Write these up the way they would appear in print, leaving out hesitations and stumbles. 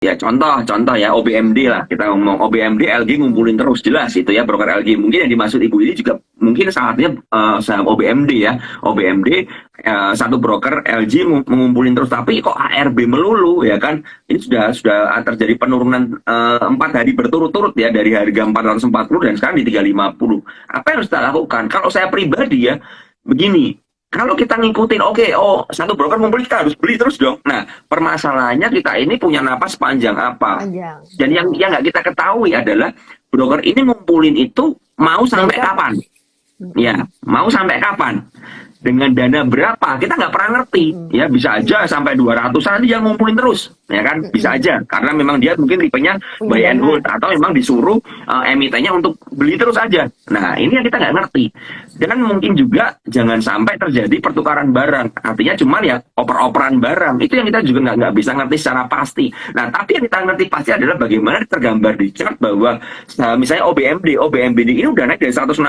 Ya contoh ya OBMD lah, kita ngomong OBMD, LG ngumpulin terus, jelas itu ya broker LG. Mungkin yang dimaksud ibu ini juga mungkin salah satunya saham OBMD ya. OBMD satu broker LG mengumpulin terus, tapi kok ARB melulu ya kan. Ini sudah terjadi penurunan 4 hari berturut-turut ya, dari harga 440 dan sekarang di 350. Apa yang harus kita lakukan? Kalau saya pribadi ya begini, kalau kita ngikutin, satu broker ngumpulin, kita harus beli terus dong. Nah, permasalahannya kita ini punya napas panjang apa? Panjang. Dan yang nggak kita ketahui adalah broker ini ngumpulin itu mau sampai kapan? Ya, mau sampai kapan? Dengan dana berapa? Kita nggak pernah ngerti. Ya, bisa aja sampai 200-an dia ngumpulin terus. Ya kan? Bisa aja. Karena memang dia mungkin tipenya buy and hold. Atau memang disuruh emitennya untuk beli terus aja. Nah, ini yang kita nggak ngerti. Dan mungkin juga jangan sampai terjadi pertukaran barang. Artinya cuman ya oper-operan barang. Itu yang kita juga nggak bisa ngerti secara pasti. Nah, tapi yang kita ngerti pasti adalah bagaimana tergambar di chart bahwa misalnya OBMD ini udah naik dari 160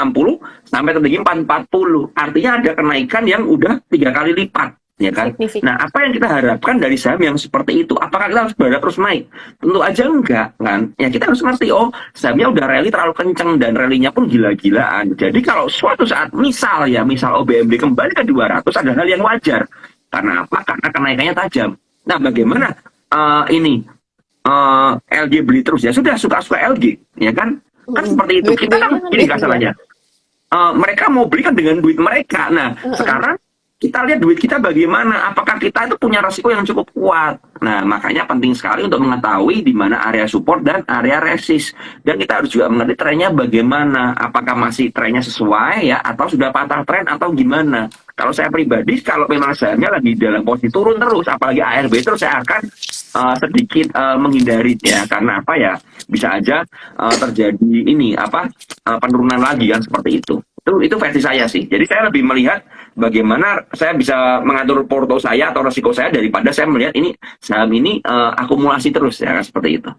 sampai tertinggi 440. Artinya ada kenaikan yang udah 3 kali lipat. Ya kan? Nah, apa yang kita harapkan dari saham yang seperti itu? Apakah kita harus berharap terus naik? Tentu aja enggak, kan? Ya kita harus ngerti, sahamnya udah rally terlalu kenceng dan rally-nya pun gila-gilaan. Jadi kalau suatu saat misal OBMD kembali ke 200 adalah hal yang wajar. Karena apa? Karena kenaikannya tajam. Nah, bagaimana LG beli terus? Ya sudah, suka-suka LG, ya kan? Kan seperti itu. Kita kan ini masalahnya. Mereka mau beli kan dengan duit mereka. Nah, sekarang kita lihat duit kita bagaimana, apakah kita itu punya resiko yang cukup kuat. Nah, makanya penting sekali untuk mengetahui di mana area support dan area resist. Dan kita harus juga mengerti trennya bagaimana, apakah masih trennya sesuai ya, atau sudah patah tren atau gimana. Kalau saya pribadi, kalau memang sahamnya lagi dalam posisi turun terus, apalagi ARB terus, saya akan sedikit menghindari ya, karena apa ya, bisa aja terjadi penurunan lagi kan, seperti itu. Itu versi saya sih. Jadi saya lebih melihat bagaimana saya bisa mengatur porto saya atau resiko saya daripada saya melihat ini saham ini akumulasi terus ya, seperti itu.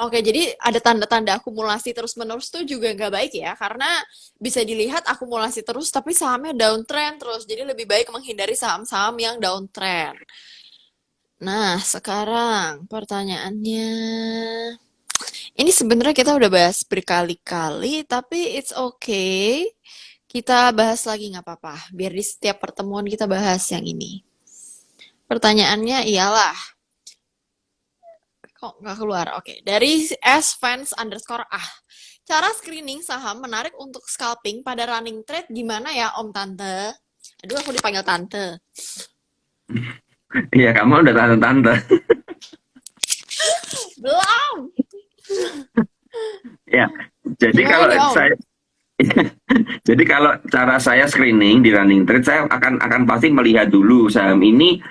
Oke, jadi ada tanda-tanda akumulasi terus-menerus tuh juga nggak baik ya, karena bisa dilihat akumulasi terus tapi sahamnya downtrend terus, jadi lebih baik menghindari saham-saham yang downtrend. Nah, sekarang pertanyaannya, ini sebenarnya kita udah bahas berkali-kali, tapi it's okay. Kita bahas lagi nggak apa-apa, biar di setiap pertemuan kita bahas yang ini. Pertanyaannya ialah, kok nggak keluar? Oke, dari sfans_, cara screening saham menarik untuk scalping pada running trade gimana ya Om Tante? Aduh, aku dipanggil Tante. Iya, kamu udah tante-tante. Belum. Ya, jadi kalau saya jadi kalau cara saya screening di running trade, saya akan pasti melihat dulu saham ini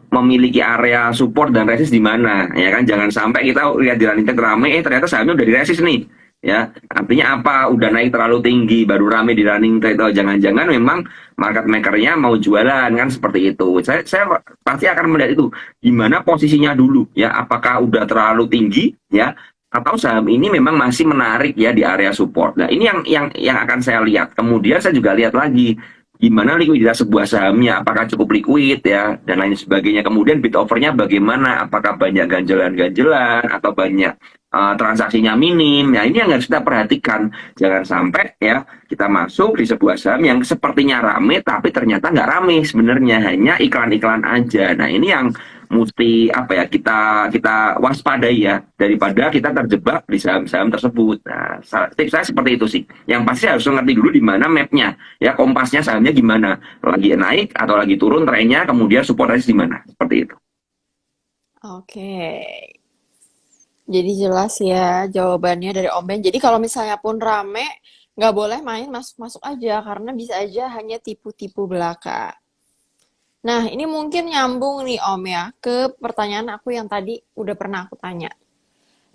memiliki area support dan resist di mana, ya kan? Jangan sampai kita lihat di running trade rame, ternyata sahamnya udah di resist nih, ya. Artinya apa? Udah naik terlalu tinggi, baru rame di running trade. Jangan-jangan memang market makernya mau jualan kan, seperti itu. Saya pasti akan melihat itu, gimana posisinya dulu, ya. Apakah udah terlalu tinggi, ya? Atau saham ini memang masih menarik ya di area support. Nah, ini yang akan saya lihat. Kemudian saya juga lihat lagi gimana likuiditas sebuah sahamnya, apakah cukup liquid ya dan lain sebagainya. Kemudian bid offernya bagaimana, apakah banyak ganjelan-ganjelan atau banyak transaksinya minim. Nah, ini yang harus kita perhatikan. Jangan sampai ya kita masuk di sebuah saham yang sepertinya rame tapi ternyata nggak rame, sebenarnya hanya iklan-iklan aja. Nah, ini yang mesti kita waspadai ya, daripada kita terjebak di saham-saham tersebut. Nah, tips saya seperti itu sih. Yang pasti harus ngerti dulu di mana mapnya, ya, kompasnya sahamnya gimana, lagi naik atau lagi turun trennya, kemudian support resist di mana, seperti itu. Oke. Jadi jelas ya jawabannya dari Om Ben. Jadi kalau misalnya pun rame, nggak boleh main masuk-masuk aja, karena bisa aja hanya tipu-tipu belaka. Nah, ini mungkin nyambung nih Om ya, ke pertanyaan aku yang tadi udah pernah aku tanya.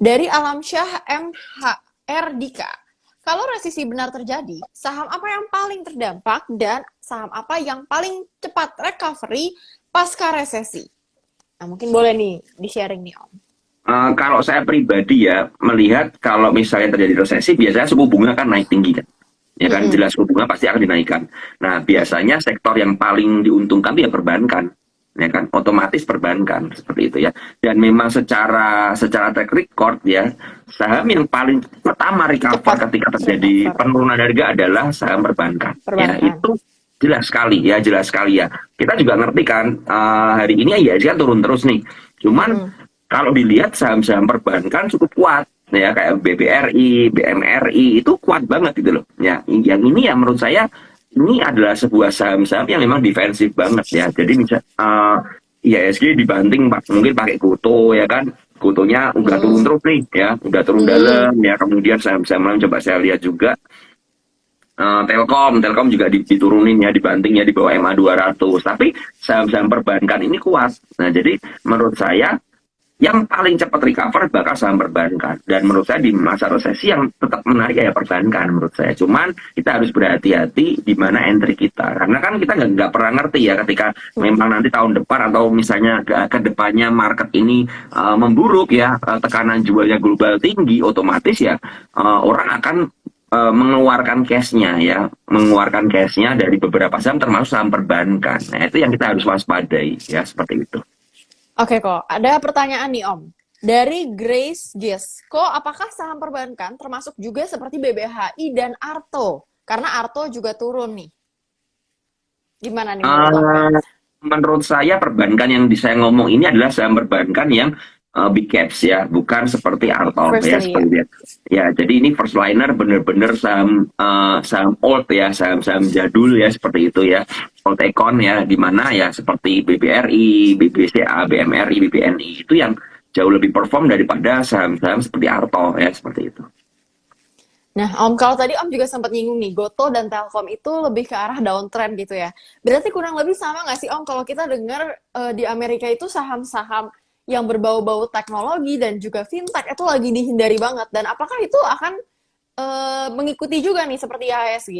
Dari Alamsyah MHR Dika, kalau resesi benar terjadi, saham apa yang paling terdampak dan saham apa yang paling cepat recovery pasca resesi? Nah, mungkin boleh nih di-sharing nih Om. Kalau saya pribadi ya, melihat kalau misalnya terjadi resesi, biasanya suku bunga kan naik tinggi kan. Ya kan, jelas suku bunga pasti akan dinaikkan. Nah, biasanya sektor yang paling diuntungkan itu ya perbankan. ya kan, otomatis perbankan seperti itu ya. Dan memang secara track record ya, saham yang paling pertama recover Cepat ketika terjadi recover penurunan harga adalah saham perbankan. Ya, perbankan. itu jelas sekali ya. Kita juga ngerti kan, hari ini ya kan turun terus nih. Cuman Mm-mm. kalau dilihat saham-saham perbankan cukup kuat ya, kayak BBRI, BMRI itu kuat banget gitu loh. Ya, yang ini ya menurut saya ini adalah sebuah saham-saham yang memang defensif banget ya. Jadi misal IHSG dibanting mungkin pakai Kuto ya kan. Kutonya udah turun Mm-mm. terus nih ya, udah turun Mm-mm. dalam ya. Kemudian saham-saham lain coba saya lihat juga. Telkom juga diturunin ya, dibanting ya di bawah MA 200. Tapi saham-saham perbankan ini kuat. Nah, jadi menurut saya yang paling cepat recover bakal saham perbankan. Dan menurut saya di masa resesi yang tetap menarik ya perbankan menurut saya. Cuman kita harus berhati-hati di mana entry kita. Karena kan kita nggak pernah ngerti ya ketika memang nanti tahun depan atau misalnya ke depannya market ini memburuk ya, tekanan jualnya global tinggi, otomatis ya orang akan mengeluarkan cashnya ya, mengeluarkan cashnya dari beberapa saham termasuk saham perbankan. Nah itu yang kita harus waspadai ya, seperti itu. Oke kok, ada pertanyaan nih Om. Dari Grace Gis, kok apakah saham perbankan termasuk juga seperti BBHI dan Arto? Karena Arto juga turun nih. Gimana nih menurut Om? Uh, menurut saya perbankan yang saya ngomong ini adalah saham perbankan yang big caps ya, bukan seperti Arto First ya, tadi ya. seperti itu. Ya, jadi ini first liner bener-bener saham saham old ya, saham-saham jadul ya, seperti itu ya. Old econ ya, di mana ya seperti BBRI, BBCA, BMRI, BBNI itu yang jauh lebih perform daripada saham-saham seperti Arto ya, seperti itu. Nah, Om, kalau tadi Om juga sempat nyinggung nih, Goto dan Telkom itu lebih ke arah downtrend gitu ya. Berarti kurang lebih sama nggak sih Om kalau kita dengar di Amerika itu saham-saham yang berbau-bau teknologi dan juga fintech itu lagi dihindari banget. Dan apakah itu akan mengikuti juga nih seperti IHSG?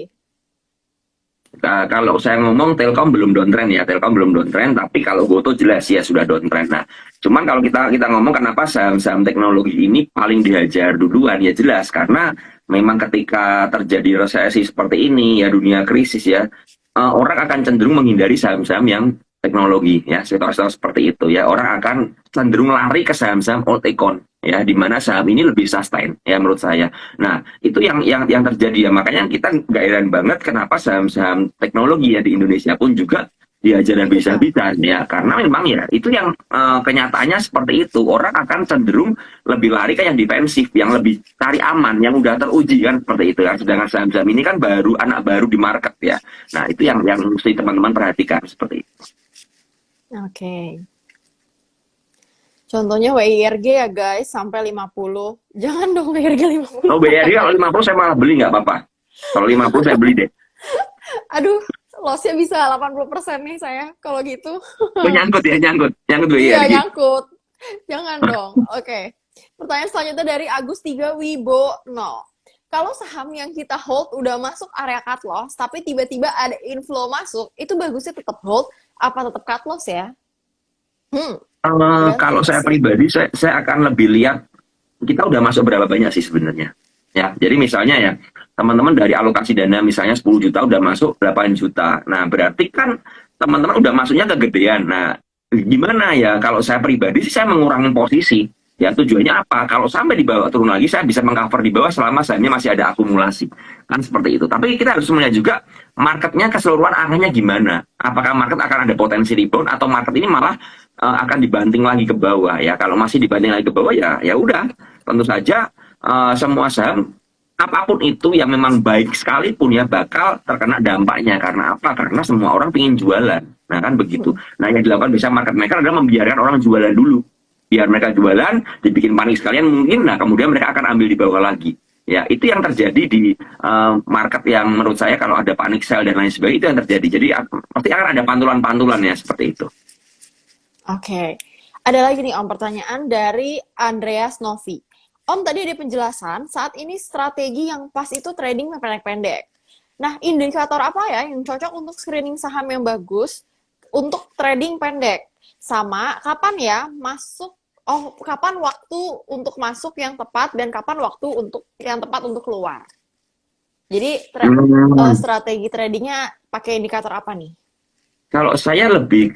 Kalau saya ngomong Telkom belum downtrend ya, Telkom belum downtrend, tapi kalau Goto jelas ya sudah downtrend. Nah, cuman kalau kita ngomong kenapa saham-saham teknologi ini paling dihajar duluan ya jelas karena memang ketika terjadi resesi seperti ini ya, dunia krisis ya, orang akan cenderung menghindari saham-saham yang teknologi ya, sektor-sektor seperti itu ya, orang akan cenderung lari ke saham-saham old econ ya, di mana saham ini lebih sustain ya menurut saya. Nah, itu yang terjadi ya, makanya kita nggak heran banget kenapa saham-saham teknologi ya di Indonesia pun juga diajar dan Ikutan. bisa-bisa ya, karena memang ya itu yang kenyataannya seperti itu, orang akan cenderung lebih lari ke yang defensif, yang lebih cari aman, yang udah teruji kan seperti itu ya. Sedangkan saham-saham ini kan baru, anak baru di market ya. Nah itu yang mesti teman-teman perhatikan seperti itu. Oke. Contohnya WIRG ya guys, sampai 50. Jangan dong WIRG 50. Oh BRI kalau 50 saya malah beli nggak apa-apa. Kalau 50 saya beli deh. Aduh, loss-nya bisa 80% nih saya kalau gitu. Oh, nyangkut ya, nyangkut Iya, BRI. nyangkut. Jangan dong. Oke. Pertanyaan selanjutnya dari Agus 3 Wibono. Kalau saham yang kita hold udah masuk area cut loss, tapi tiba-tiba ada inflow masuk, itu bagusnya tetap hold, apa tetap cut loss ya? Kalau saya Drastis ya. pribadi, saya akan lebih lihat kita udah masuk berapa banyak sih sebenarnya. Ya, jadi misalnya ya, teman-teman dari alokasi dana misalnya 10 juta udah masuk 8 juta. Nah, berarti kan teman-teman udah masuknya kegedean. Nah, gimana ya? Kalau saya pribadi sih saya mengurangi posisi. Ya, tujuannya apa? Kalau sampai di bawah turun lagi, saya bisa mengcover di bawah selama sahamnya masih ada akumulasi. Kan seperti itu. Tapi kita harus melihat juga marketnya keseluruhan arahnya gimana. Apakah market akan ada potensi rebound atau market ini malah akan dibanting lagi ke bawah ya. Kalau masih dibanting lagi ke bawah ya ya udah, tentu saja semua saham apapun itu yang memang baik sekalipun ya bakal terkena dampaknya. Karena apa? Karena semua orang ingin jualan. Nah kan begitu. Nah yang dilakukan bisa market maker adalah membiarkan orang jualan dulu. Biar mereka jualan, dibikin panik sekalian mungkin, nah kemudian mereka akan ambil di bawah lagi. Ya, itu yang terjadi di market yang menurut saya kalau ada panik sell dan lain sebagainya itu yang terjadi. Jadi pasti akan ada pantulan-pantulan ya seperti itu. Oke. Ada lagi nih Om, pertanyaan dari Andreas Novi. Om, tadi ada penjelasan, saat ini strategi yang pas itu trading pendek-pendek. Nah, indikator apa ya yang cocok untuk screening saham yang bagus untuk trading pendek? Sama, kapan ya masuk, kapan waktu untuk masuk yang tepat dan kapan waktu untuk yang tepat untuk keluar? Jadi, strategi tradingnya pakai indikator apa nih? Kalau saya lebih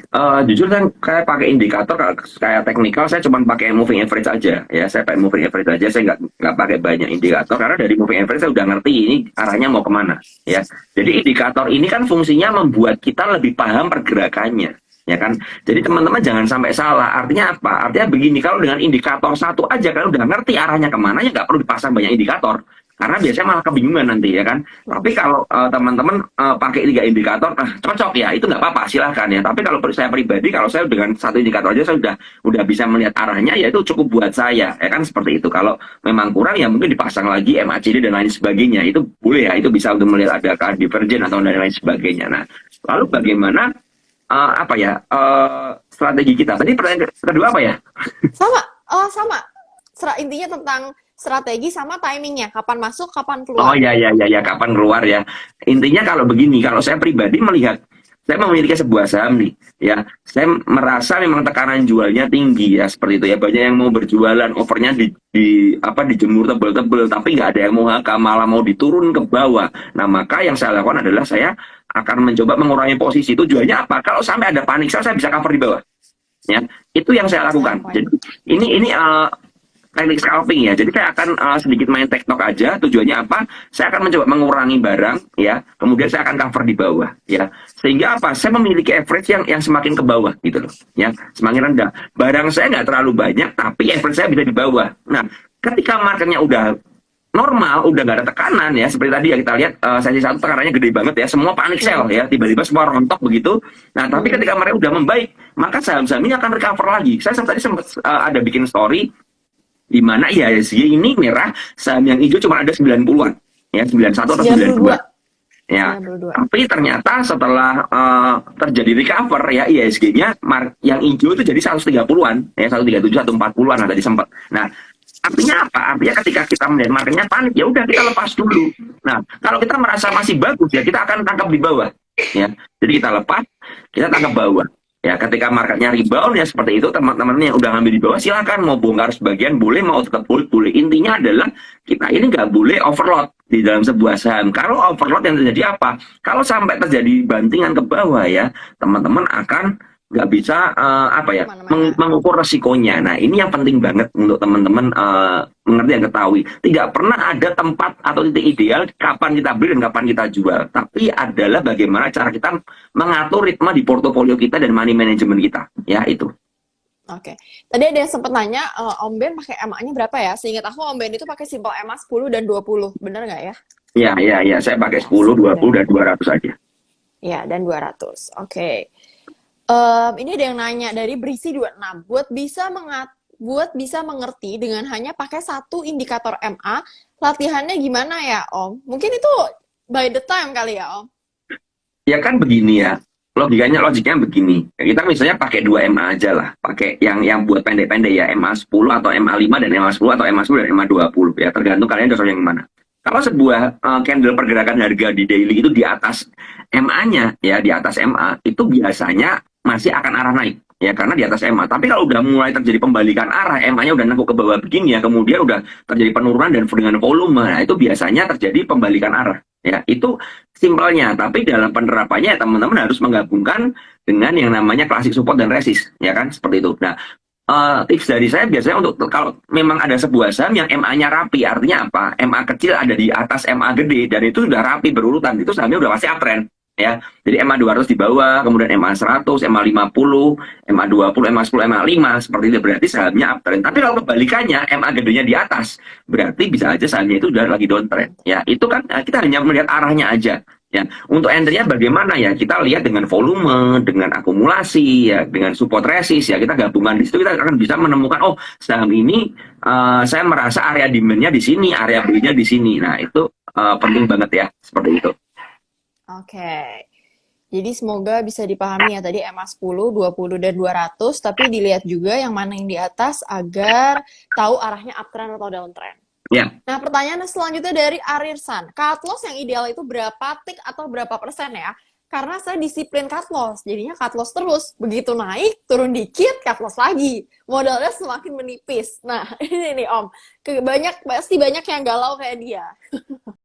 jujur kan kayak pakai indikator kayak teknikal saya cuma pakai moving average aja ya saya pakai moving average aja saya nggak pakai banyak indikator karena dari moving average saya udah ngerti ini arahnya mau kemana ya jadi indikator ini kan fungsinya membuat kita lebih paham pergerakannya ya kan jadi teman-teman jangan sampai salah artinya apa artinya begini kalau dengan indikator satu aja kan udah ngerti arahnya kemana ya nggak perlu dipasang banyak indikator karena biasanya malah kebingungan nanti ya kan tapi kalau teman-teman pakai 3 indikator, cocok ya, itu nggak apa-apa, silahkan ya. Tapi kalau saya pribadi, kalau saya dengan 1 indikator aja saya udah bisa melihat arahnya, ya itu cukup buat saya, ya kan seperti itu. Kalau memang kurang ya mungkin dipasang lagi MACD dan lain sebagainya, itu boleh ya, itu bisa untuk melihat adakah divergen atau dan lain sebagainya. Nah, lalu bagaimana apa ya strategi kita? Tadi pertanyaan kedua apa ya? Sama, sama. Intinya tentang strategi sama timingnya. Kapan masuk, kapan Oh keluar. ya ya ya ya kapan keluar ya. Intinya kalau begini, kalau saya pribadi melihat saya memiliki sebuah saham nih, ya. Saya merasa memang tekanan jualnya tinggi ya seperti itu ya. Banyak yang mau berjualan, overnya di apa dijemur tebel-tebel, tapi nggak ada yang mau HK, malah mau diturun ke bawah. Nah maka yang saya lakukan adalah saya akan mencoba mengurangi posisi. Tujuannya apa? Kalau sampai ada panik sell, saya bisa cover di bawah. Ya, itu yang saya lakukan. Standpoint. Jadi ini teknik scalping ya. Jadi saya akan sedikit main tektok aja. Tujuannya apa? Saya akan mencoba mengurangi barang ya. Kemudian saya akan cover di bawah ya. Sehingga apa? Saya memiliki average yang semakin ke bawah gitu loh. Ya, semakin rendah. Barang saya nggak terlalu banyak, tapi average saya bisa di bawah. Nah, ketika marketnya udah normal, udah nggak ada tekanan ya. Seperti tadi ya kita lihat sesi satu tekanannya gede banget ya. Semua panik sell ya. Tiba-tiba semua rontok begitu. Nah, tapi ketika mereka udah membaik, maka saham-saham ini akan recover lagi. Saya tadi sempat ada bikin story di mana IHSG ini merah, saham yang hijau cuma ada 90-an ya 91 atau 92 ya 92. tapi ternyata setelah terjadi recover ya IHSG-nya yang hijau itu jadi 130-an ya 137 140-an tadi sempat. Nah artinya apa? Artinya ketika kita melihat marketnya panik ya udah kita lepas dulu. Nah kalau kita merasa masih bagus ya kita akan tangkap di bawah ya jadi kita lepas kita tangkap bawah. Ya, ketika marketnya rebound ya seperti itu teman-teman yang udah ngambil di bawah silakan mau bongkar sebagian boleh mau tetap boleh. Intinya adalah kita ini nggak boleh overload di dalam sebuah saham. Kalau overload yang terjadi apa? Kalau sampai terjadi bantingan ke bawah ya teman-teman akan nggak bisa apa ya mengukur resikonya. Nah ini yang penting banget untuk teman-teman mengerti dan ketahui. Tidak pernah ada tempat atau titik ideal kapan kita beli dan kapan kita jual. Tapi adalah bagaimana cara kita mengatur ritme di portofolio kita dan money management kita. Ya itu. Oke. Tadi ada yang sempat nanya, Om Ben pakai MA-nya berapa ya? Seingat aku Om Ben itu pakai simple MA 10 dan 20. Bener nggak ya? Ya. Saya pakai 10, 20, dan 200 aja. Ya, dan 200. Oke. Ini ada yang nanya dari Berisi 26. Buat bisa mengerti dengan hanya pakai 1 indikator MA, latihannya gimana ya, Om? Mungkin itu by the time kali ya, Om? Ya kan begini ya. Logiknya begini. Kita misalnya pakai 2 MA aja lah. Pakai yang buat pendek-pendek ya. MA 10 atau MA 5 dan MA 10 atau MA 10 dan MA 20 ya. Tergantung kalian cocok yang mana. Kalau sebuah candle pergerakan harga di daily itu di atas MA-nya ya, di atas MA itu biasanya masih akan arah naik ya karena di atas MA. Tapi kalau udah mulai terjadi pembalikan arah, MA-nya udah nengkuk ke bawah begini ya, kemudian udah terjadi penurunan dan dengan volume, nah itu biasanya terjadi pembalikan arah. Ya, itu simpelnya. Tapi dalam penerapannya ya, teman-teman harus menggabungkan dengan yang namanya klasik support dan resist, ya kan? Seperti itu. Nah, tips dari saya biasanya untuk kalau memang ada sebuah saham yang MA-nya rapi, artinya apa? MA kecil ada di atas MA gede dan itu sudah rapi berurutan, itu sahamnya udah pasti uptrend. Ya, jadi MA 200 di bawah, kemudian MA 100, MA 50, MA 20, MA 10, MA 5, seperti itu berarti sahamnya uptrend. Tapi kalau kebalikannya, MA gedenya di atas, berarti bisa aja sahamnya itu udah lagi downtrend. Ya, itu kan kita hanya melihat arahnya aja. Ya, untuk entry-nya bagaimana ya? Kita lihat dengan volume, dengan akumulasi, ya, dengan support resist, ya kita gabungan di situ kita akan bisa menemukan oh saham ini saya merasa area demand-nya di sini, area belinya di sini. Nah itu penting banget ya seperti itu. Oke. Jadi semoga bisa dipahami ya tadi MA 10, 20, dan 200, tapi dilihat juga yang mana yang di atas agar tahu arahnya uptrend atau downtrend. Ya. Nah, pertanyaan selanjutnya dari Arirsan. Cut loss yang ideal itu berapa tick atau berapa persen ya? Karena saya disiplin cut loss, jadinya cut loss terus. Begitu naik, turun dikit, cut loss lagi. Modalnya semakin menipis. Nah, ini nih Om. Pasti banyak yang galau kayak dia.